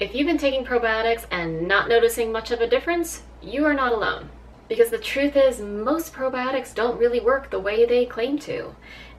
If you've been taking probiotics and not noticing much of a difference, you are not alone. Because the truth is, most probiotics don't really work the way they claim to.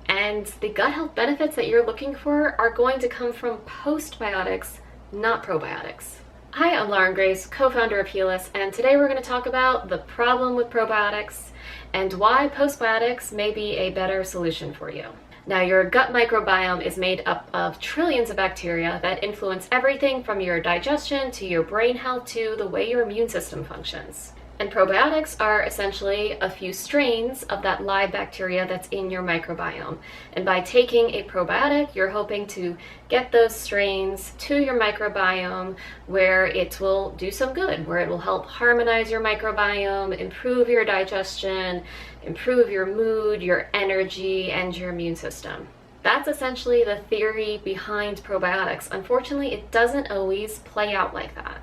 And the gut health benefits that you're looking for are going to come from postbiotics, not probiotics. Hi, I'm Lauren Grace, co-founder of Healus, and today we're going to talk about the problem with probiotics and why postbiotics may be a better solution for you. Now, your gut microbiome is made up of trillions of bacteria that influence everything from your digestion to your brain health to the way your immune system functions. And probiotics are essentially a few strains of that live bacteria that's in your microbiome. And by taking a probiotic, you're hoping to get those strains to your microbiome where it will do some good, where it will help harmonize your microbiome, improve your digestion, improve your mood, your energy, and your immune system. That's essentially the theory behind probiotics. Unfortunately, it doesn't always play out like that.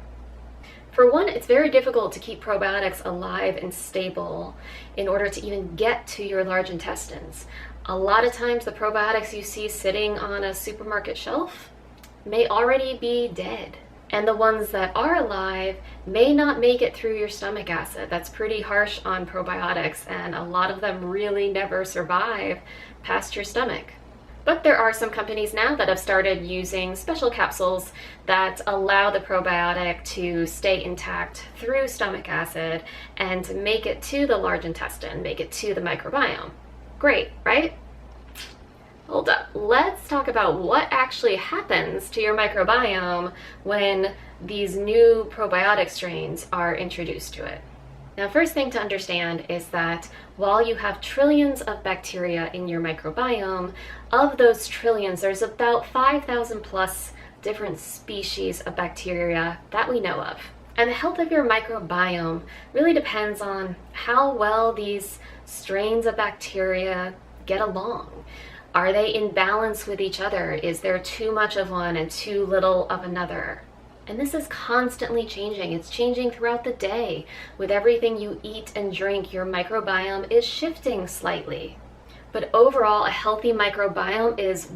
For one, it's very difficult to keep probiotics alive and stable in order to even get to your large intestines. A lot of times the probiotics you see sitting on a supermarket shelf may already be dead. And the ones that are alive may not make it through your stomach acid. That's pretty harsh on probiotics, and a lot of them really never survive past your stomach. But there are some companies now that have started using special capsules that allow the probiotic to stay intact through stomach acid and to make it to the large intestine, make it to the microbiome. Great, right? Hold up. Let's talk about what actually happens to your microbiome when these new probiotic strains are introduced to it. Now, first thing to understand is that while you have trillions of bacteria in your microbiome, of those trillions, there's about 5,000 plus different species of bacteria that we know of. And the health of your microbiome really depends on how well these strains of bacteria get along. Are they in balance with each other? Is there too much of one and too little of another? And this is constantly changing. It's changing throughout the day. With everything you eat and drink, your microbiome is shifting slightly. But overall, a healthy microbiome is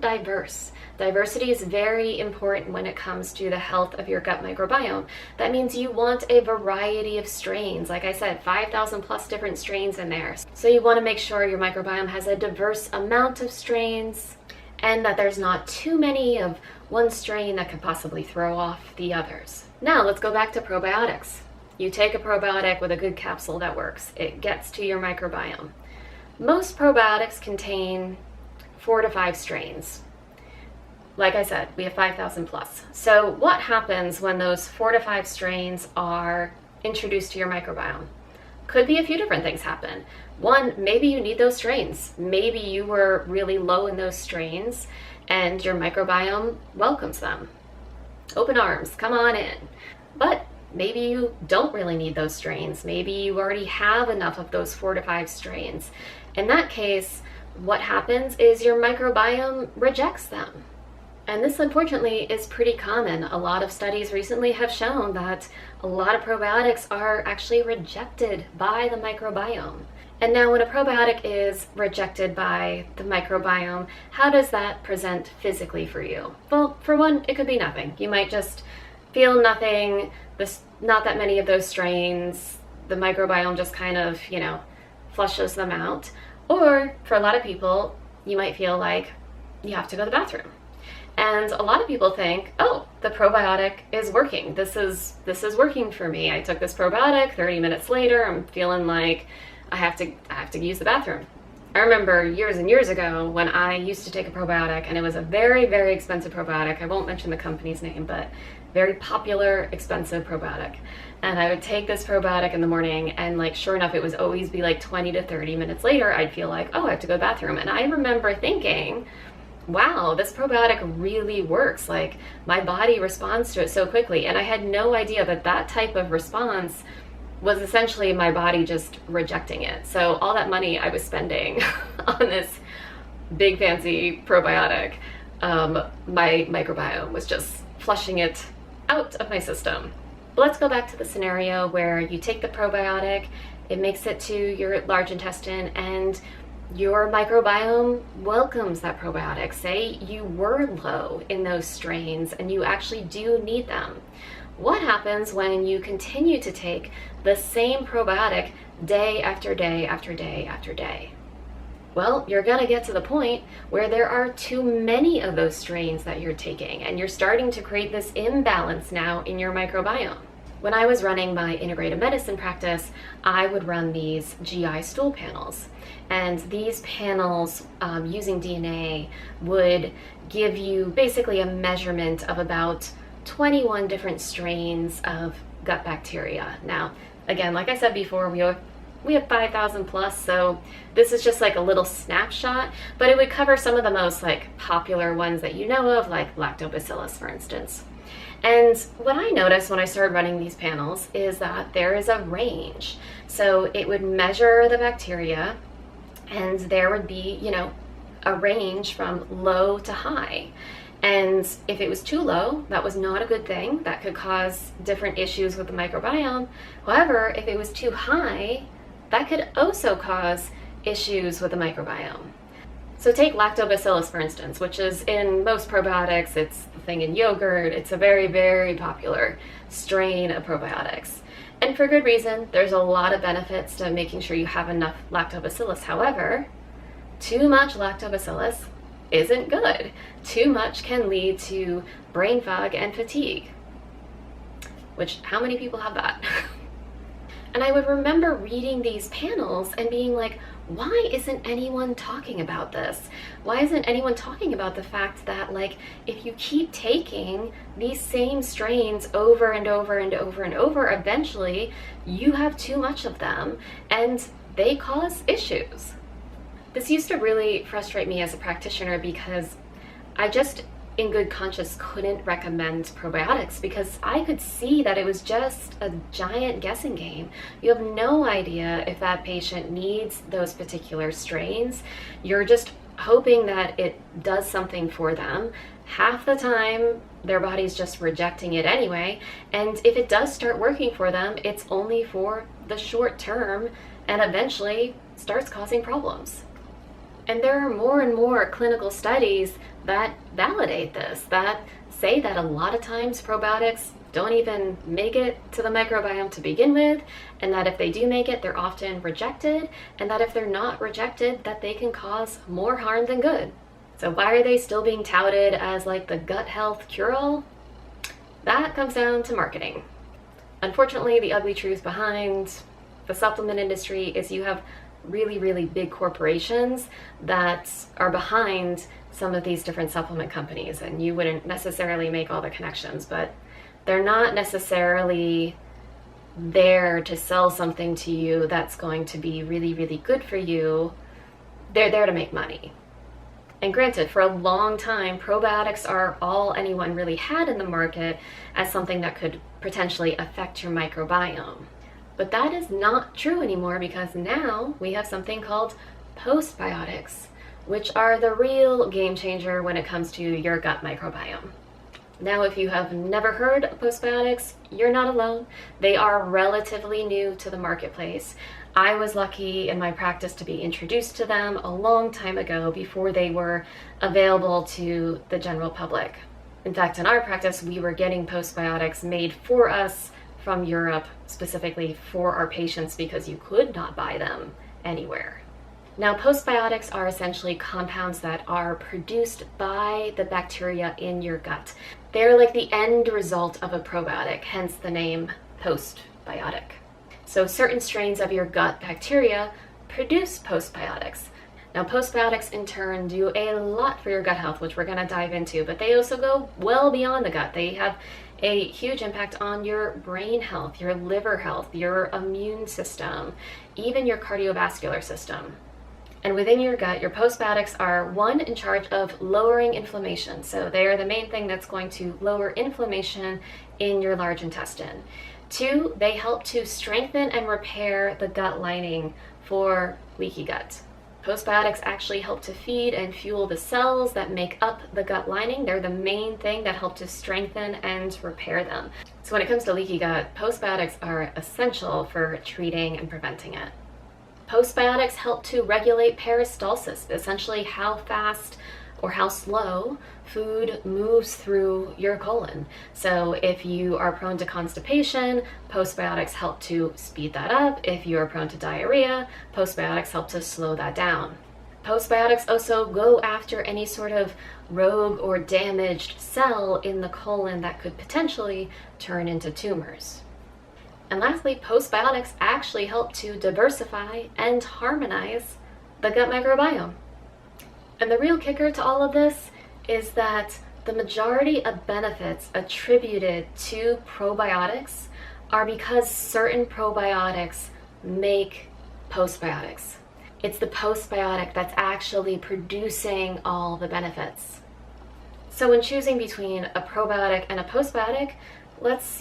diverse. Diversity is very important when it comes to the health of your gut microbiome. That means you want a variety of strains. Like I said, 5,000 plus different strains in there. So you want to make sure your microbiome has a diverse amount of strains and that there's not too many of one strain that could possibly throw off the others. Now let's go back to probiotics. You take a probiotic with a good capsule that works. It gets to your microbiome. Most probiotics contain 4 to 5 strains. Like I said, we have 5,000 plus. So what happens when those 4 to 5 strains are introduced to your microbiome? Could be a few different things happen. One, maybe you need those strains. Maybe you were really low in those strains and your microbiome welcomes them. Open arms, come on in. But maybe you don't really need those strains. Maybe you already have enough of those 4 to 5 strains. In that case, what happens is your microbiome rejects them. And this, unfortunately, is pretty common. A lot of studies recently have shown that a lot of probiotics are actually rejected by the microbiome. And now when a probiotic is rejected by the microbiome, how does that present physically for you? Well, for one, it could be nothing. You might just feel nothing, not that many of those strains, the microbiome just kind of, flushes them out. Or for a lot of people, you might feel like you have to go to the bathroom. And a lot of people think, oh, the probiotic is working. This is working for me. I took this probiotic, 30 minutes later, I'm feeling like I have to use the bathroom. I remember years and years ago when I used to take a probiotic, and it was a very, very expensive probiotic. I won't mention the company's name, but very popular, expensive probiotic. And I would take this probiotic in the morning, and sure enough, it was always be 20 to 30 minutes later, I'd feel like, oh, I have to go to the bathroom. And I remember thinking, wow, this probiotic really works. My body responds to it so quickly. And I had no idea that that type of response was essentially my body just rejecting it. So all that money I was spending on this big fancy probiotic, my microbiome was just flushing it out of my system. But let's go back to the scenario where you take the probiotic, it makes it to your large intestine, and Your microbiome welcomes that probiotic. Say you were low in those strains and you actually do need them. What happens when you continue to take the same probiotic day after day after day after day? Well, you're going to get to the point where there are too many of those strains that you're taking, and you're starting to create this imbalance now in your microbiome. When I was running my integrative medicine practice, I would run these GI stool panels. And these panels, using DNA, would give you basically a measurement of about 21 different strains of gut bacteria. Now, again, like I said before, we have 5,000 plus, so this is just like a little snapshot, but it would cover some of the most popular ones that you know of, like lactobacillus, for instance. And what I noticed when I started running these panels is that there is a range. So it would measure the bacteria, and there would be, a range from low to high. And if it was too low, that was not a good thing. That could cause different issues with the microbiome. However, if it was too high, that could also cause issues with the microbiome. So take lactobacillus, for instance, which is in most probiotics. It's the thing in yogurt. It's a very, very popular strain of probiotics. And for good reason. There's a lot of benefits to making sure you have enough lactobacillus. However, too much lactobacillus isn't good. Too much can lead to brain fog and fatigue. Which, how many people have that? And I would remember reading these panels and being like, why isn't anyone talking about this? Why isn't anyone talking about the fact that if you keep taking these same strains over and over and over and over, eventually you have too much of them and they cause issues. This used to really frustrate me as a practitioner because I just, in good conscience, couldn't recommend probiotics because I could see that it was just a giant guessing game. You have no idea if that patient needs those particular strains. You're just hoping that it does something for them. Half the time, their body's just rejecting it anyway. And if it does start working for them, it's only for the short term and eventually starts causing problems. And there are more and more clinical studies that validate this, that say that a lot of times probiotics don't even make it to the microbiome to begin with, and that if they do make it, they're often rejected, and that if they're not rejected, that they can cause more harm than good. So why are they still being touted as the gut health cure-all? That comes down to marketing. Unfortunately, the ugly truth behind the supplement industry is you have really, really big corporations that are behind some of these different supplement companies, and you wouldn't necessarily make all the connections, but they're not necessarily there to sell something to you that's going to be really, really good for you. They're there to make money. And granted, for a long time, probiotics are all anyone really had in the market as something that could potentially affect your microbiome. But that is not true anymore because now we have something called postbiotics, which are the real game changer when it comes to your gut microbiome. Now, if you have never heard of postbiotics, you're not alone. They are relatively new to the marketplace. I was lucky in my practice to be introduced to them a long time ago before they were available to the general public. In fact, in our practice, we were getting postbiotics made for us from Europe, specifically for our patients, because you could not buy them anywhere. Now, postbiotics are essentially compounds that are produced by the bacteria in your gut. They're like the end result of a probiotic, hence the name postbiotic. So certain strains of your gut bacteria produce postbiotics. Now, postbiotics in turn do a lot for your gut health, which we're going to dive into, but they also go well beyond the gut. They have a huge impact on your brain health, your liver health, your immune system, even your cardiovascular system. And within your gut, your postbiotics are, one, in charge of lowering inflammation. So they are the main thing that's going to lower inflammation in your large intestine. Two, they help to strengthen and repair the gut lining for leaky gut. Postbiotics actually help to feed and fuel the cells that make up the gut lining. They're the main thing that help to strengthen and repair them. So when it comes to leaky gut, postbiotics are essential for treating and preventing it. Postbiotics help to regulate peristalsis, essentially how fast or how slow food moves through your colon. So if you are prone to constipation, postbiotics help to speed that up. If you are prone to diarrhea, postbiotics help to slow that down. Postbiotics also go after any sort of rogue or damaged cell in the colon that could potentially turn into tumors. And lastly, postbiotics actually help to diversify and harmonize the gut microbiome. And the real kicker to all of this is that the majority of benefits attributed to probiotics are because certain probiotics make postbiotics. It's the postbiotic that's actually producing all the benefits. So when choosing between a probiotic and a postbiotic, let's,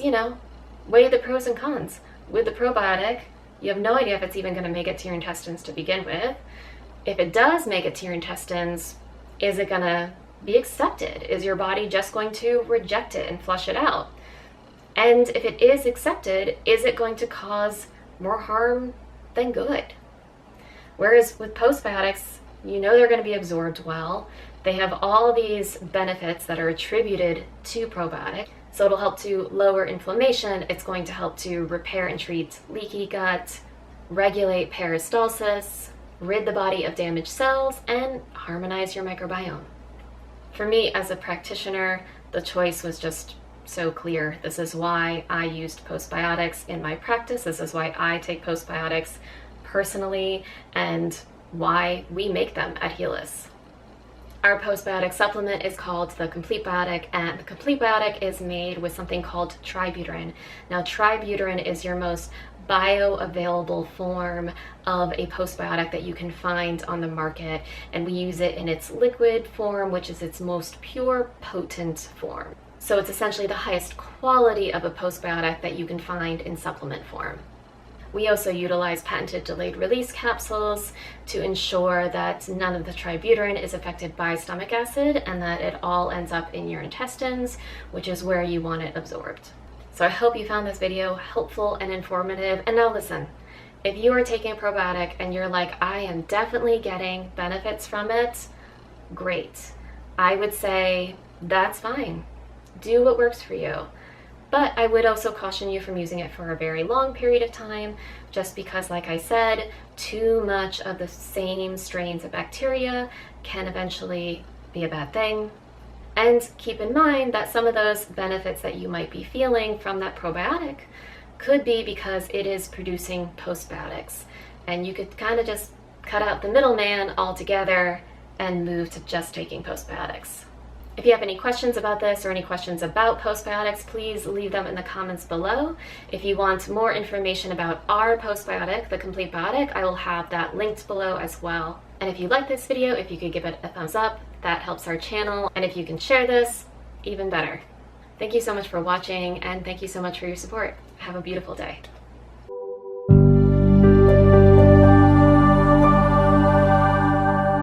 weigh the pros and cons. With the probiotic, you have no idea if it's even going to make it to your intestines to begin with. If it does make it to your intestines, is it going to be accepted? Is your body just going to reject it and flush it out? And if it is accepted, is it going to cause more harm than good? Whereas with postbiotics, they're going to be absorbed well. They have all these benefits that are attributed to probiotic. So it'll help to lower inflammation. It's going to help to repair and treat leaky gut, regulate peristalsis, rid the body of damaged cells, and harmonize your microbiome. For me as a practitioner, the choice was just so clear. This is why I used postbiotics in my practice. This is why I take postbiotics personally and why we make them at Healus. Our postbiotic supplement is called the Complete Biotic, and the Complete Biotic is made with something called Tributyrin. Now, Tributyrin is your most bioavailable form of a postbiotic that you can find on the market, and we use it in its liquid form, which is its most pure, potent form. So it's essentially the highest quality of a postbiotic that you can find in supplement form. We also utilize patented delayed release capsules to ensure that none of the Tributyrin is affected by stomach acid and that it all ends up in your intestines, which is where you want it absorbed. So I hope you found this video helpful and informative. And now listen, if you are taking a probiotic and you're like, I am definitely getting benefits from it, great. I would say that's fine. Do what works for you. But I would also caution you from using it for a very long period of time, just because, like I said, too much of the same strains of bacteria can eventually be a bad thing. And keep in mind that some of those benefits that you might be feeling from that probiotic could be because it is producing postbiotics. And you could kind of just cut out the middleman altogether and move to just taking postbiotics. If you have any questions about this or any questions about postbiotics, please leave them in the comments below. If you want more information about our postbiotic, the Complete Biotic, I will have that linked below as well. And if you like this video, if you could give it a thumbs up, that helps our channel. And if you can share this, even better. Thank you so much for watching, and thank you so much for your support. Have a beautiful day.